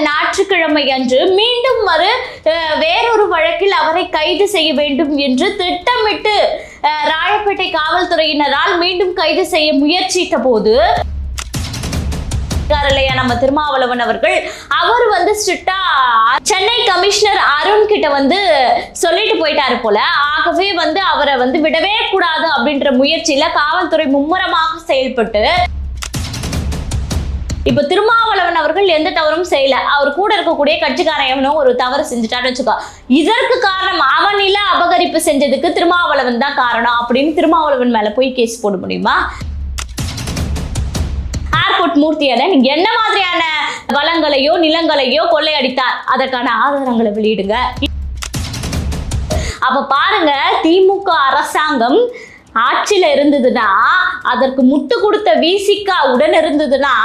ஞாயிற்றுக்கிழமை அன்று மீண்டும் வேறொரு வழக்கில் அவரை கைது செய்ய வேண்டும் என்று திட்டமிட்டு ராயப்பேட்டை காவல்துறையினரால் மீண்டும் கைது செய்ய முயற்சித்த போது நம்ம திருமாவளவன் அவர்கள் அவர் ஸ்ட்ரிக்டா சென்னை கமிஷனர் அருண் கிட்ட சொல்லிட்டு போயிட்டாரு போல. ஆகவே அவரை விடவே கூடாது அப்படின்ற முயற்சியில காவல்துறை மும்முரமாக செயல்பட்டு இப்ப திருமாவளவன் அவர்கள் எந்த தவறும் செய்யல. அவர் கூட இருக்கக்கூடிய கட்சிக்காரன் ஒரு தவறு செஞ்சுட்டான்னு வச்சுக்கோ, இதற்கு காரணம் அவன் நில அபகரிப்பு செஞ்சதுக்கு திருமாவளவன் தான் காரணம் அப்படின்னு திருமாவளவன் மேல போய் கேஸ் போட முடியுமா? ஏர்போர்ட் மூர்த்தியண்ணன் என்ன மாதிரியான வளங்களையோ நிலங்களையோ கொள்ளையடித்தார், அதற்கான ஆதாரங்களை வெளியிடுங்க. அப்ப பாருங்க, திமுக அரசாங்கம் ஆட்சியில இருந்ததுன்னா, அதற்கு முட்டு கொடுத்த விசிகா உடன் இருந்ததுன்னா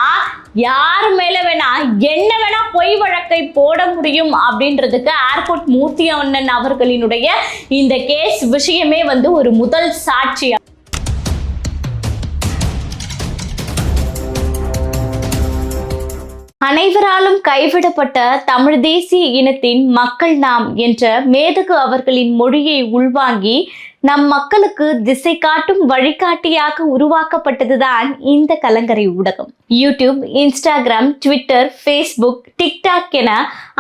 யாரு மேல வேணா என்ன வேணா பொய் வழக்கை போட முடியும் அப்படின்றதுக்கு ஏர்போர்ட் மூர்த்தி அண்ணன் அவர்களினுடைய இந்த கேஸ் விஷயமே ஒரு முதல் சாட்சி. அனைவராலும் கைவிடப்பட்ட தமிழ் தேசிய இனத்தின் மக்கள் நாம் என்ற மேதகு அவர்களின் மொழியை உள்வாங்கி நம் மக்களுக்கு திசை காட்டும் வழிகாட்டியாக உருவாக்கப்பட்டதுதான் இந்த கலங்கரை ஊடகம். YouTube, Instagram, Twitter, Facebook, TikTok என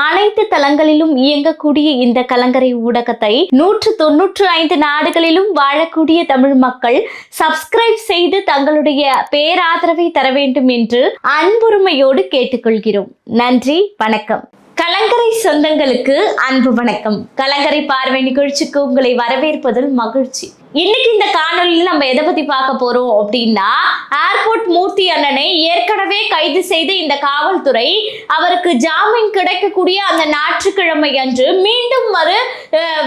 அனைத்து தளங்களிலும் இயங்கக்கூடிய இந்த கலங்கரை ஊடகத்தை 195 நாடுகளிலும் வாழக்கூடிய தமிழ் மக்கள் சப்ஸ்கிரைப் செய்து தங்களுடைய பேராதரவை தர வேண்டும் என்று அன்புரிமையோடு கேட்டுக்கொள்கிறோம். நன்றி, வணக்கம். கலங்கரை சொந்தங்களுக்கு அன்பு வணக்கம். கலங்கரை பார்வை நிகழ்ச்சிக்கு உங்களை வரவேற்பதில் மகிழ்ச்சி. இன்னைக்கு இந்த காணொலியில் நம்ம எதை பத்தி பார்க்க போறோம் அப்படின்னா, ஏர்போர்ட் மூர்த்தி அண்ணனை ஏற்கனவே கைது செய்த இந்த காவல்துறை அவருக்கு ஜாமீன் கிடைக்கக்கூடிய அந்த ஞாயிற்றுக்கிழமை அன்று மீண்டும்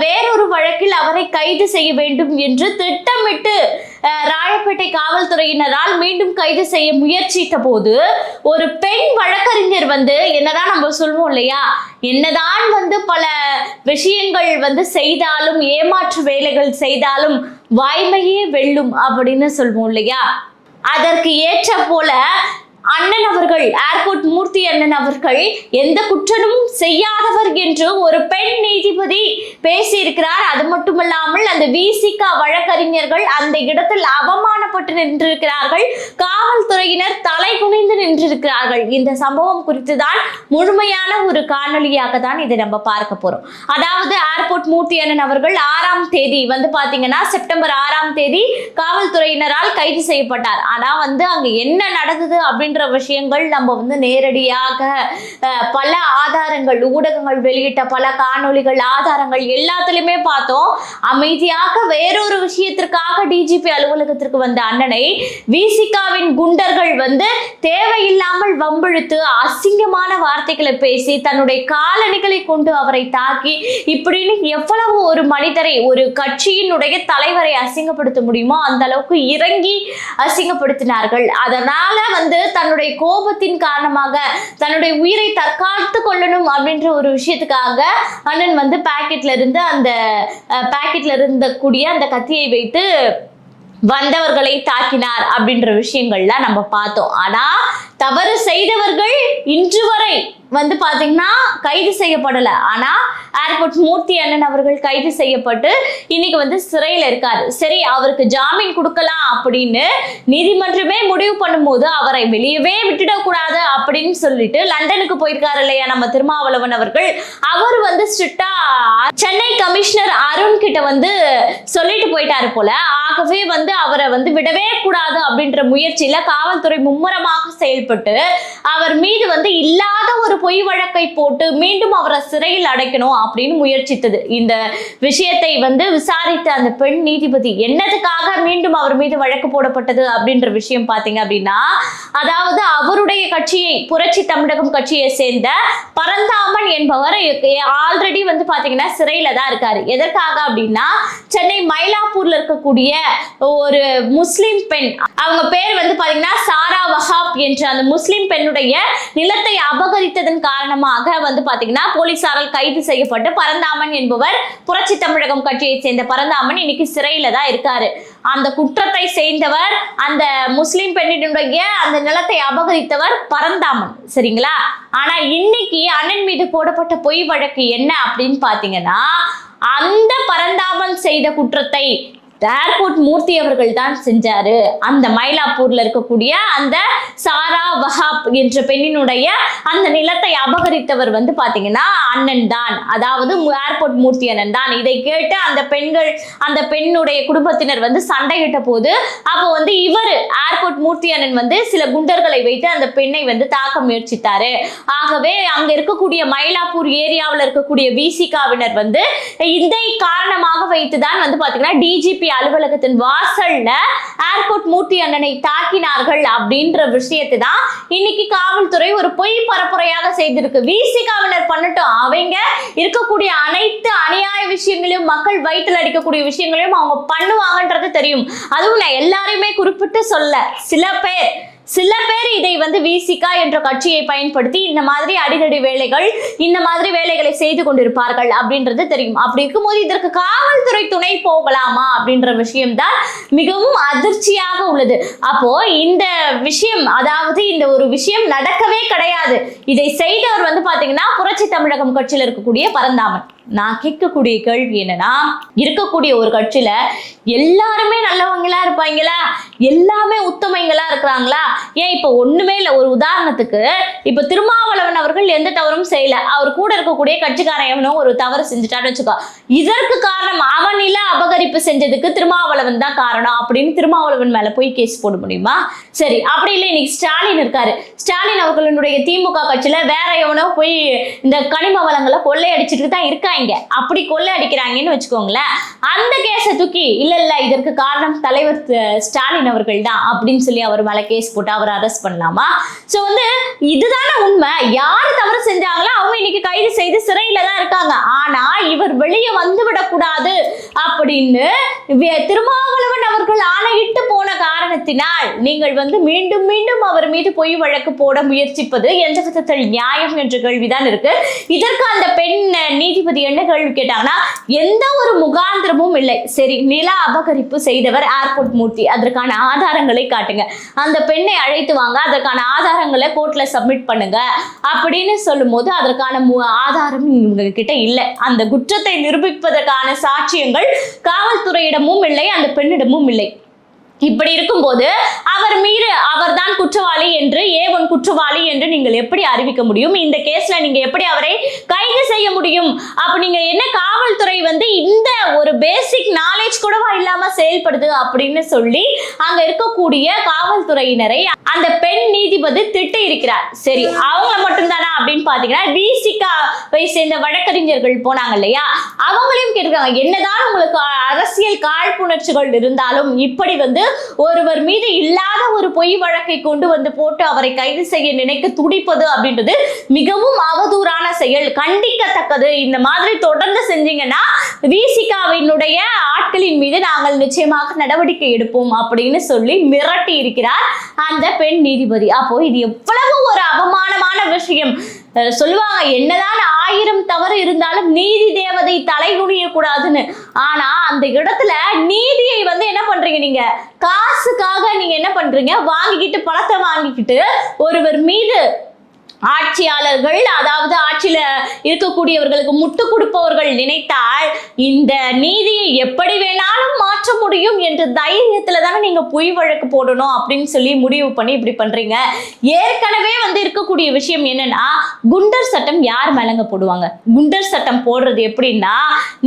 வேறொரு வழக்கில் அவரை கைது செய்ய வேண்டும் என்று திட்டமிட்டு ராயப்பேட்டை காவல்துறையினரால் மீண்டும் கைது செய்ய முயற்சித்த போது ஒரு பெண் வழக்கறிஞர் என்னதான் நம்ம சொல்வோம் இல்லையா, என்னதான் பல விஷயங்கள் செய்தாலும், ஏமாற்று வேலைகள் செய்தாலும் வாய்மையே வெல்லும் அப்படின்னு சொல்வோம் இல்லையா, அதற்கு ஏற்ற போல அண்ணன் அவர்கள், ஏர்போர்ட் மூர்த்தி அண்ணன் அவர்கள் எந்த குற்றமும் செய்யாதவர் என்று ஒரு பெண் நீதிபதி பேசியிருக்கிறார். அது மட்டுமல்லாமல் அந்த விசிகா வழக்கறிஞர்கள் அந்த இடத்தில் அவமானப்பட்டு நின்றிருக்கிறார்கள். காவல்துறையினர் தலை குனிந்து நின்றிருக்கிறார்கள். இந்த சம்பவம் குறித்து தான் முழுமையான ஒரு காணொலியாக தான் இதை நம்ம பார்க்க போறோம். அதாவது ஏர்போர்ட் மூர்த்தி அண்ணன் அவர்கள் 6ஆம் தேதி பாத்தீங்கன்னா செப்டம்பர் 6ஆம் தேதி காவல்துறையினரால் கைது செய்யப்பட்டார். ஆனா அங்க என்ன நடந்தது அப்படின்னு விஷயங்கள் நம்ம நேரடியாக பல ஆதாரங்கள், ஊடகங்கள் வெளியிட்ட பல காணொளிகள், ஆதாரங்கள் எல்லாத்திலுமே பார்த்தோம். அமைதியாக வேறொரு விஷயத்திற்காக டிஜிபி அலுவலகத்திற்கு வந்த அண்ணனை விசிகாவின் குண்டர்கள் தேவையில்லாமல் வம்பிழுத்து அசிங்கமான வார்த்தைகளை பேசி தன்னுடைய காலணிகளை கொண்டு அவரை தாக்கி இப்படின்னு எவ்வளவு ஒரு மனிதரை, ஒரு கட்சியினுடைய தலைவரை அசிங்கப்படுத்த முடியுமோ அந்த அளவுக்கு இறங்கி அசிங்கப்படுத்தினார்கள். அதனால தன்னுடைய கோபத்தின் காரணமாக தன்னுடைய உயிரை தற்காத்து கொள்ளணும் அப்படின்ற ஒரு விஷயத்துக்காக அண்ணன் பாக்கெட்ல இருந்து அந்த பாக்கெட்ல இருந்தக்கூடிய அந்த கத்தியை வைத்து வந்தவர்களை தாக்கினார் அப்படின்ற விஷயங்கள்லாம் நம்ம பார்த்தோம். ஆனா தவறு செய்தவர்கள் இன்று வரை பாத்தீங்கன்னா கைது செய்யப்படல. ஆனா ஏர்போர்ட் மூர்த்தி அண்ணன் அவர்கள் கைது செய்யப்பட்டு இன்னைக்கு சிறையில இருக்காரு. சரி, அவருக்கு ஜாமீன் கொடுக்கலாம் அப்படின்னு நீதிமன்றமே முடிவு பண்ணும்போது அவரை வெளியவே விட்டுடக்கூடாது அப்படின்னு சொல்லிட்டு லண்டனுக்கு போயிருக்காரு இல்லையா நம்ம திருமாவளவன் அவர்கள். அவர் ஸ்ட்ரிக்டா சென்னை கமிஷனர் அருண் கிட்ட சொல்லிட்டு போயிட்டாரு போல. ஆகவே அவரை விடவே கூடாது அப்படின்ற முயற்சியில காவல்துறை மும்முரமாக செயல்பட்டு அவர் மீது இல்லாத ஒரு பொய் வழக்கை போட்டு மீண்டும் அவரை சிறையில் அடைக்கணும் அப்படின்னு முயற்சித்தது. இந்த விஷயத்தை விசாரித்த அந்த பெண் நீதிபதி என்னதுக்காக மீண்டும் அவர் மீது வழக்கு போடப்பட்டது அப்படின்ற விஷயம் பாத்தீங்க அப்படின்னா, அதாவது அவருடைய கட்சியை, புரட்சி தமிழகம் கட்சியை சேர்ந்த பரந்தாமன் என்பவர் ஆல்ரெடி பாத்தீங்கன்னா சிறையில தான் இருக்காரு. எதற்காக அப்படின்னா, சென்னை மயிலாப்பூர்ல இருக்கக்கூடிய ஒரு முஸ்லிம் பெண், அவங்க பேர் பாத்தீங்கன்னா சாரா வஹாப் என்ற அந்த முஸ்லிம் பெண்ணுடைய நிலத்தை அபகரித்ததன் காரணமாக பாத்தீங்கன்னா போலீசாரால் கைது செய்யப்பட்டு பரந்தாமன் என்பவர், புரட்சி தமிழகம் கட்சியை சேர்ந்த பரந்தாமன் இன்னைக்கு சிறையில தான் இருக்காரு. அந்த குற்றத்தை செய்தவர், அந்த முஸ்லிம் பெண்ணினுடைய அந்த நிலத்தை அபகரித்தவர் பரந்தாமன், சரிங்களா? ஆனா இன்னைக்கு அண்ணன் மீது போடப்பட்ட பொய் வழக்கு என்ன அப்படின்னு பாத்தீங்கன்னா, அந்த பரந்தாமன் செய்த குற்றத்தை ஏர்போர்ட் மூர்த்தி அவர்கள் தான் செஞ்சாரு. அந்த மயிலாப்பூர்ல இருக்கக்கூடிய அந்த சாரா வஹாப் என்ற பெண்ணினுடைய அந்த நிலத்தை அபகரித்தவர் வந்து பாத்தீங்கன்னா அண்ணன் தான், அதாவது ஏர்போர்ட் மூர்த்தி அண்ணன் தான். இதை கேட்டு அந்த பெண்ணுடைய குடும்பத்தினர் வந்து சண்டையிட்ட போது அப்போ வந்து இவர் ஏர்போர்ட் மூர்த்தி அண்ணன் வந்து சில குண்டர்களை வைத்து அந்த பெண்ணை வந்து தாக்க முயற்சித்தாரு. ஆகவே அங்க இருக்கக்கூடிய மயிலாப்பூர் ஏரியாவில் இருக்கக்கூடிய விசிகாவினர் வந்து இதை காரணமாக வைத்துதான் வந்து பாத்தீங்கன்னா டிஜிபி அலுவலகத்தின் வாசல்ல ஏர்போர்ட் மூர்த்தி அண்ணனை தாக்கினார்கள் அப்படின்ற விஷயத்தை தான் இன்னைக்கு காவல்துறை ஒரு பொய் பரப்புரையாக செய்திருக்கு. விசிகாவினர் பண்ணட்டும், அவங்க இருக்கக்கூடிய அனைத்து அநியாய விஷயங்களையும், மக்கள் வயிற்றில் அடிக்கக்கூடிய விஷயங்களையும் அவங்க பண்ணுவாங்கன்றது தெரியும். அதுவும் நான் எல்லாரையுமே குறிப்பிட்டு சொல்ல, சில பேர் இதை வந்து விசிகா என்ற கட்சியை பயன்படுத்தி இந்த மாதிரி அடிதடி வேலைகள், இந்த மாதிரி வேலைகளை செய்து கொண்டிருப்பார்கள் அப்படின்றது தெரியும். அப்படி இருக்கும்போது இதற்கு காவல்துறை துணை போகலாமா அப்படின்ற விஷயம்தான் மிகவும் அதிர்ச்சியாக உள்ளது. அப்போ இந்த விஷயம், அதாவது இந்த ஒரு விஷயம் நடக்கவே கிடையாது. இதை செய்தவர் வந்து பாத்தீங்கன்னா புரட்சி தமிழகம் கட்சியில இருக்கக்கூடிய பரந்தாமன். நான் கேட்கக்கூடிய கேள்வி என்னன்னா, இருக்கக்கூடிய ஒரு கட்சியில எல்லாருமே நல்லவங்களா இருப்பாங்களா? எல்லாமே உத்தமைங்களா இருக்கிறாங்களா? ஏன் இப்ப ஒண்ணுமே இல்லை. ஒரு உதாரணத்துக்கு இப்ப திருமாவளவன் அவர்கள் எந்த தவறும் செய்யல, அவர் கூட இருக்கக்கூடிய கட்சிக்காரன் எவனோ ஒரு தவறு செஞ்சுட்டான்னு வச்சுக்கோ, இதற்கு காரணம் அவன் நில அபகரிப்பு செஞ்சதுக்கு திருமாவளவன் தான் காரணம் அப்படின்னு திருமாவளவன் மேல போய் கேஸ் போட முடியுமா? சரி, அப்படி இல்லை. இன்னைக்கு ஸ்டாலின் இருக்காரு. ஸ்டாலின் அவர்களுடைய திமுக கட்சியில வேற எவனோ போய் இந்த கனிம வளங்களை கொள்ளையடிச்சிட்டு தான் இருக்காங்க. அப்படி கொள்ளை அடிக்கிறாங்கன்னு வச்சுக்கோங்களேன், அந்த கேஸை தூக்கி இல்ல இதற்கு காரணம் தலைவர் ஸ்டாலின் அவர்கள் தான் அப்படின்னு சொல்லி அவர் மேல கேஸ் போட்டு அவர் அரெஸ்ட் பண்ணலாமா? சோ வந்து இதுதானே உண்மை. யாரு தவறு செஞ்சாங்களோ அவங்க இன்னைக்கு கைது செய்து சிறையில தான் இருக்காங்க. ஆனா இவர் வெளியே வந்து விடக்கூடாது அப்படின்னு திருமாவளவன் அவர்கள் ஆணையிட்டு போன காரணத்தினால் நீங்கள் வந்து மீண்டும் மீண்டும் அவர் மீது பொய் வழக்கு போட முயற்சிப்பது எந்த விதத்தில் நியாயம் என்ற கேள்விதான் இருக்கு. இதற்கு அந்த பெண் நீதிபதி என்ன கேள்வி கேட்டாங்கன்னா, எந்த ஒரு முகாந்திரமும் இல்லை. சரி, நில அபகரிப்பு செய்தவர் ஏர்போர்ட் மூர்த்தி, அதற்கான ஆதாரங்களை காட்டுங்க. அந்த பெண்ணை அழைத்து வாங்க, அதற்கான ஆதாரங்களை கோர்ட்ல சப்மிட் பண்ணுங்க அப்படின்னு சொல்லும் போது அதற்கான ஆதாரம் இவங்க கிட்ட இல்லை. அந்த குற்றத்தை நிரூபிப்பதற்கான சாட்சியங்கள் காவல்துறையிடமும் இல்லை, அந்த பெண்ணிடமும் இல்லை. இப்படி இருக்கும்போது அவர் தான் குற்றவாளி என்று, A1 குற்றவாளி என்று நீங்கள் எப்படி அறிவிக்க முடியும்? இந்த கேஸ்ல நீங்க எப்படி அவரை கைது செய்ய முடியும்? அப்ப நீங்க என்ன, காவல்துறை வந்து இந்த ஒரு பேசிக் நாலேஜ் கூடவா இல்லாம செயல்படுது அப்படின்னு சொல்லி அங்க இருக்கக்கூடிய காவல்துறையினரை அந்த பெண் நீதிபதி திட்டி இருக்கிறார். சரி, அவங்கள மட்டும் தானா அப்படின்னு பாத்தீங்கன்னா விசிகாவை சேர்ந்த வழக்கறிஞர்கள் போனாங்க இல்லையா, அவங்களையும் கேட்டிருக்காங்க, என்னதான் உங்களுக்கு அரசியல் காழ்ப்புணர்ச்சிகள் இருந்தாலும் இப்படி வந்து ஒருவர் மீது இல்லாத ஒரு பொய் வழக்கை கொண்டு வந்து போட்டு அவரை கைது செய்ய நினைக்க துடிப்பது அப்படின்றது மிகவும் அவதூறான செயல், கண்டிக்கத்தக்கது. இந்த மாதிரி தொடர்ந்து செஞ்சீங்கன்னா விசிகாவினுடைய ஆட்களின் மீது நாங்கள் நிச்சயமாக நடவடிக்கை எடுப்போம் அப்படின்னு சொல்லி மிரட்டி இருக்கிறார் அந்த பெண் நீதிபதி. அப்போ இது எவ்வளவு ஒரு அவமானமான விஷயம். சொல்லுவாங்க, என்னதான் 1000 தவறு இருந்தாலும் நீதி தேவதை தலைகுனிய கூடாதுன்னு. ஆனா அந்த இடத்துல நீதியை வந்து என்ன பண்றீங்க, நீங்க காசுக்காக நீங்க என்ன பண்றீங்க, வாங்கிக்கிட்டு பணத்தை வாங்கிக்கிட்டு ஒருவர் மீது ஆட்சியாளர்கள், அதாவது ஆட்சியில இருக்கக்கூடியவர்களுக்கு முட்டு கொடுப்பவர்கள் நினைத்தால் இந்த நீதியை எப்படி வேணாலும் மாற்ற முடியும் என்ற தைரியத்துல தானே நீங்க பொய் வழக்கு போடணும் அப்படின்னு சொல்லி முடிவு பண்ணி இப்படி பண்றீங்க. ஏற்கனவே வந்து இருக்கக்கூடிய விஷயம் என்னன்னா, குண்டர் சட்டம் யார் மேலங்க போடுவாங்க? குண்டர் சட்டம் போடுறது எப்படின்னா,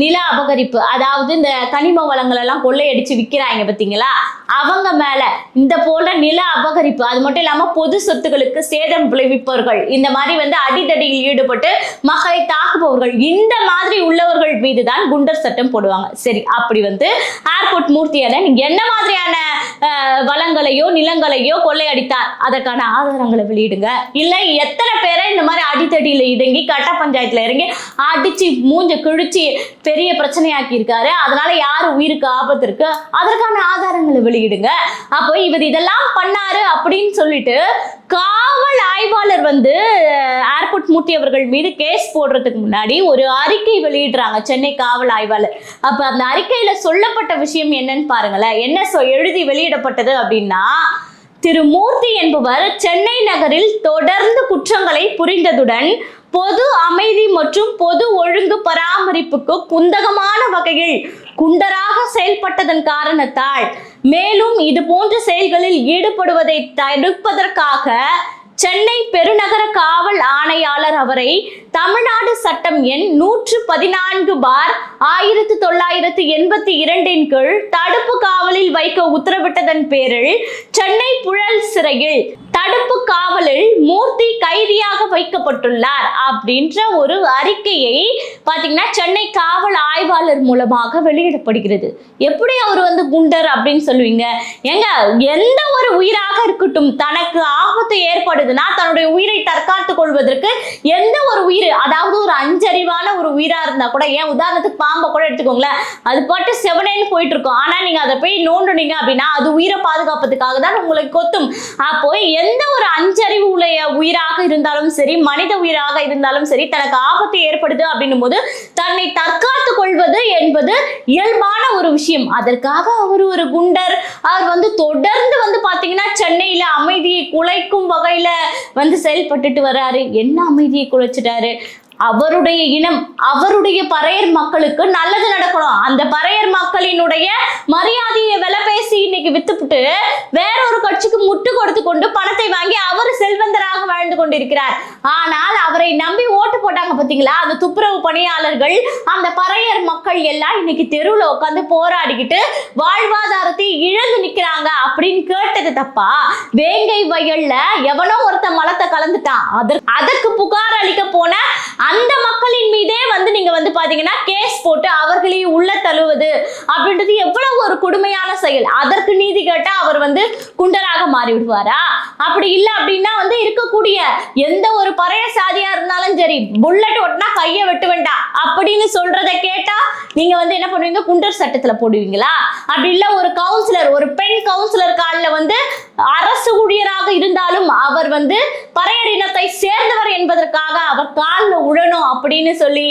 நில அபகரிப்பு, அதாவது இந்த கனிம வளங்கள் எல்லாம் கொள்ளையடிச்சு விற்கிறாங்க பார்த்தீங்களா, அவங்க மேல இந்த போல நில அபகரிப்பு, அது மட்டும் இல்லாம பொது சொத்துக்களுக்கு சேதம் விளைவிப்பவர்கள், இந்த மாதிரி வந்து அடிதடியில் ஈடுபட்டு மக்களை தாக்குபவர்கள், இந்த மாதிரி உள்ளவர்கள் மீதுதான் குண்டர் சட்டம் போடுவாங்க. சரி, அப்படி வந்து ஏர்போர்ட் மூர்த்தியாளன் என்ன மாதிரியான வளங்களையோ நிலங்களையோ கொள்ளையடித்தார், அதற்கான ஆதாரங்களை வெளியிடுங்க. இல்லை எத்தனை பேரை இந்த மாதிரி அடித்தடியில இறங்கி கட்ட பஞ்சாயத்துல இறங்கி அடிச்சு மூஞ்ச கிழிச்சு பெரிய பிரச்சனையாக்கி இருக்காரு, அதனால யாரு உயிருக்கு ஆபத்து இருக்கு, அதற்கான ஆதாரங்களை வெளியிடுங்க. அப்போ இவர் இதெல்லாம் பண்ணாரு அப்படின்னு சொல்லிட்டு காவல் ஆய்வாளர் வந்து ஏர்போர்ட் மூர்த்தி அவர்கள் மீது கேஸ் போடுறதுக்கு முன்னாடி ஒரு அறிக்கை வெளியிடுறாங்க சென்னை காவல் ஆய்வாளர். அப்ப அந்த அறிக்கையில சொல்லப்பட்ட விஷயம் என்னன்னு பாருங்களேன். என்ன எழுதி வெளியிடப்பட்டது அப்படின்னா, திரு மூர்த்தி என்பவர் சென்னை நகரில் தொடர்ந்து குற்றங்களை புரிந்ததுடன் பொது அமைதி மற்றும் பொது ஒழுங்கு பராமரிப்புக்கு குந்தகமான வகையில் குண்டராக செயல்பட்டதன் காரணத்தால் மேலும் இது போன்ற செயல்களில் ஈடுபடுவதை தடுப்பதற்காக சென்னை பெருநகர காவல் ஆணையாளர் அவரை தமிழ்நாடு சட்டம் எண் 114/1982 கீழ் தடுப்பு காவலில் வைக்க உத்தரவிட்டதன் பேரில் சென்னை புழல் சிறையில் தடுப்பு காவலில் மூர்த்தி கைதியாக வைக்கப்பட்டுள்ளார் அப்படின்ற ஒரு அறிக்கையை பாத்தீங்கன்னா சென்னை காவல் ஆய்வாளர் மூலமாக வெளியிடப்படுகிறது. எப்படி அவர் குண்டர் அப்படின்னு சொல்லுவீங்க? எங்க எந்த ஒரு உயிராக இருக்கட்டும், தனக்கு ஆபத்து ஏற்படுதுன்னா தன்னுடைய உயிரை தற்காத்துக் கொள்வதற்கு எந்த ஒரு உயிர், அதாவது ஒரு அஞ்சறிவான ஒரு உயிரா இருந்தா கூட, ஏன் உதாரணத்துக்கு பாம்பை கூட எடுத்துக்கோங்களேன், அது பாட்டு செவனேன்னு போயிட்டு இருக்கும். ஆனா நீங்க அதை போய் நோண்டுனீங்க அப்படின்னா அது உயிரை பாதுகாப்பதுக்காக தான் உங்களுக்கு கொத்தும். அப்போ எந்த ஒரு அஞ்சறிவு உடைய உயிராக இருந்தாலும் சரி, மனித உயிராக இருந்தாலும் சரி, தனக்கு ஆபத்து ஏற்படுது அப்படின்னும் போது தன்னை தற்காத்துக் கொள்வது என்பது இயல்பான ஒரு விஷயம். அதற்காக அவர் ஒரு குண்டர். அவர் தொடர்ந்து பாத்தீங்கன்னா சென்னையில அமைதியை குலைக்கும் வகையில செயல்பட்டுட்டு வர்றாரு. என்ன அமைதியை குலைச்சிட்டாரு? அவருடைய இனம், அவருடைய பறையர் மக்களுக்கு நல்லது நடக்கணும். அந்த பறையர் மக்களினுடைய மரியாதையை விலை பேசி இன்னைக்கு வித்துப்புட்டு வேற ஒரு கட்சிக்கு முட்டு கொடுத்து கொண்டு பணத்தை வாங்கி அவர் செல்வந்தராக வாழ்ந்து கொண்டிருக்கிறார். ஆனால் அவரை நம்பி ஓட்டு போட்டாங்க பாத்தீங்களா அந்த துப்புரவு பணியாளர்கள், அந்த பறையர் மக்கள் எல்லாம் இன்னைக்கு தெருவுல உட்காந்து போராடிக்கிட்டு வாழ்வாதாரத்தை இழந்து நிக்கிறாங்க அப்படின்னு கேட்டது தப்பா? வேங்கை வயல்ல எவனோ ஒருத்த மலத்தை கலந்துட்டான், அதற்கு புகார் அளிக்க போன அந்த மக்களின் மீதே நீங்க பாத்தீங்கன்னா கேஸ் போட்டு அவர்களை உள்ள தள்ளுவது அப்படின்றது எவ்வளவு ஒரு கொடுமையான செயல். அதற்கு நீதி கேட்டா அவர் குண்டராக மாறி விடுவாரா? அப்படி இல்லை அப்படின்னா இருக்கக்கூடிய எந்த ஒரு பறைய சாதியா இருந்தாலும் சரி, புல்லட் ஒட்டினா கையை வெட்டு வேண்டாம் அப்படின்னு சொல்றதை கேட்டா நீங்க என்ன பண்ணுவீங்க? குண்டர் சட்டத்துல போடுவீங்களா? அப்படி இல்ல ஒரு கவுன்சிலர், ஒரு பெண் கவுன்சிலர் காலில் அரசு ஊழியராக இருந்தாலும் அவர் பறையர் இனத்தை சேர்ந்தவர் என்பதற்காக அவர் காலில் உழணும் அப்படின்னு சொல்லி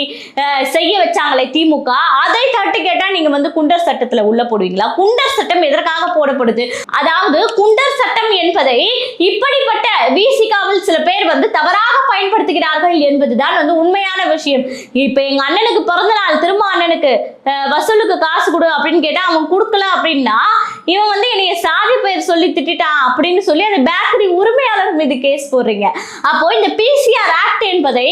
செய்ய வச்சாங்களே திமுக, அதை தட்டு கேட்டா நீங்க குண்டர் சட்டத்துல உள்ள போடுவீங்களா? குண்டர் சட்டம் எதற்காக போடப்படுது? அதாவது குண்டர் சட்டம் என்பதை இப்படிப்பட்ட விசிகாவில் சில பேர் தவறாக பயன்படுத்துகிறார்கள் என்பதுதான் உண்மையான விஷயம். இப்ப எங்க அண்ணனுக்கு பிறந்த நாள், திரும்ப அண்ணனுக்கு வசூலுக்கு காசு கொடு அப்படின்னு கேட்டா அவன் கொடுக்கல அப்படின்னா இவன் என்னைய சாதி பெயர் சொல்லி திட்டான் அப்படின்னு சொல்லி அந்த பேக்கரி உரிமையாளர் மீது கேஸ் போடுறீங்க. அப்போ இந்த பிசிஆர் ஆக்ட் என்பதை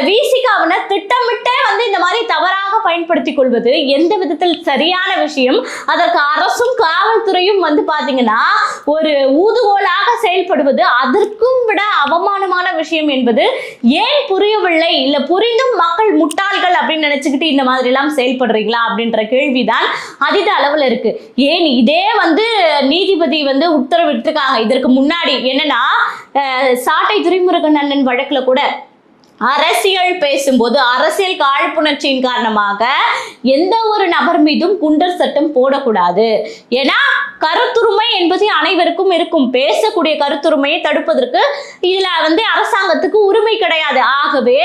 விசிகாவின திட்டமிட்டே இந்த மாதிரி தவறாக பயன்படுத்திக் கொள்வது எந்த விதத்தில் சரியான விஷயம்? அதற்கு அரசும் காவல்துறையும் பாத்தீங்கன்னா ஒரு ஊதுகோலாக செயல்படுவது அதற்கும் விட அவமானமான விஷயம் என்பது ஏன் புரியவில்லை? இல்ல புரிந்தும் மக்கள் முட்டாள்கள் அப்படின்னு நினைச்சுக்கிட்டு இந்த மாதிரி எல்லாம் செயல்படுறீங்களா அப்படின்ற கேள்விதான் அதீத அளவுல இருக்கு. ஏன் இதே நீதிபதி உத்தரவிட்டிருக்காங்க. இதற்கு முன்னாடி என்னன்னா சாட்டை துரைமுருகன் அண்ணன் வழக்குல கூட அரசியல் பேசும்போது அரசியல் காழ்ப்புணர்ச்சியின் காரணமாக எந்த ஒரு நபர் மீதும் குண்டர் சட்டம் போடக்கூடாது. ஏன்னா கருத்துரிமை என்பது அனைவருக்கும் இருக்கும். பேசக்கூடிய கருத்துரிமையை தடுப்பதற்கு இதுல அரசாங்கத்துக்கு உரிமை கிடையாது. ஆகவே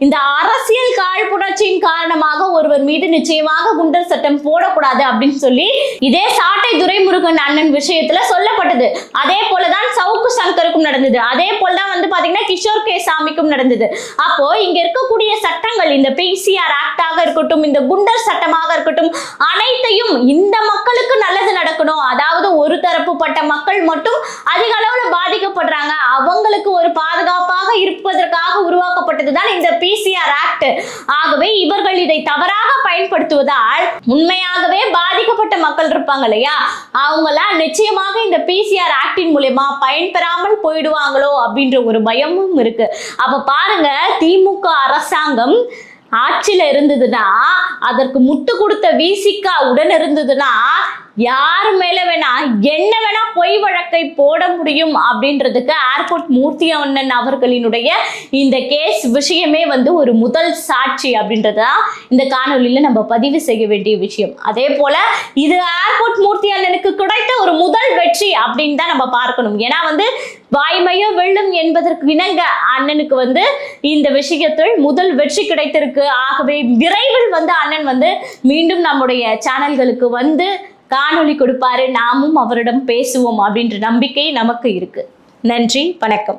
இந்த அரசியல் காழ்ப்புணர்ச்சியின் காரணமாக ஒருவர் மீது நிச்சயமாக குண்டர் சட்டம் போடக்கூடாது அப்படின்னு சொல்லி இதே சாட்டை துரைமுருகன் அண்ணன் விஷயத்துல சொல்லப்பட்டது. அதே போலதான் சவுக்கு சங்கருக்கும் நடந்தது. அதே போலதான் பாத்தீங்கன்னா கிஷோர் கே சாமிக்கும் நடந்தது. அப்போ இங்க இருக்கக்கூடிய சட்டங்கள், இந்த பிசிஆர் ஆக்டாக இருக்கட்டும், இந்த குண்டர் சட்டமாக இருக்கட்டும், அனைத்தையும் இந்த மக்களுக்கு நல்லது நடக்கணும். அதாவது ஒரு தரப்புப்பட்ட மக்கள் மட்டும் அதிக அளவுல பாதிக்கப்படுறாங்க, அவங்களுக்கு ஒரு பாதுகாப்பாக இருப்பதற்காக உருவாக்கப்பட்டதுதான் இந்த பிசிஆர் ஆக்ட். ஆகவே இவர்கள் இதை தவறாக பயன்படுத்துவதால் உண்மையாகவே பாதிக்கப்பட்ட மக்கள் இருப்பாங்க இல்லையா, அவங்களாம் நிச்சயமாக இந்த பிசிஆர் ஆக்டின் மூலமா பயன்பெறாமல் போயிடுவாங்களோ அப்படின்ற ஒரு பயமும் இருக்கு. அப்ப பாருங்க, திமுக அரசாங்கம் ஆட்சியில இருந்ததுன்னா, அதற்கு முட்டு கொடுத்த விசிகா உடன் இருந்ததுன்னா யாரு மேல வேணா என்ன வேணா பொய் வழக்கை போட முடியும் அப்படின்றதுக்கு ஏர்போர்ட் மூர்த்தி அண்ணன் அவர்களினுடைய இந்த கேஸ் விஷயமே வந்து ஒரு முதல் சாட்சி அப்படின்றதான் இந்த காணொலியில நம்ம பதிவு செய்ய வேண்டிய விஷயம். அதே போல இது ஏர்போர்ட் மூர்த்தி அண்ணனுக்கு கிடைத்த ஒரு முதல் வெற்றி அப்படின்னு தான் நம்ம பார்க்கணும். ஏன்னா வந்து வாய்மையோ வெல்லும் என்பதற்கு இணங்க அண்ணனுக்கு வந்து இந்த விஷயத்தில் முதல் வெற்றி கிடைத்திருக்கு. ஆகவே விரைவில் வந்து அண்ணன் வந்து மீண்டும் நம்முடைய சேனல்களுக்கு வந்து காணொளி கொடுப்பாரு, நாமும் அவரிடம் பேசுவோம் அப்படின்ற நம்பிக்கை நமக்கு இருக்கு. நன்றி, வணக்கம்.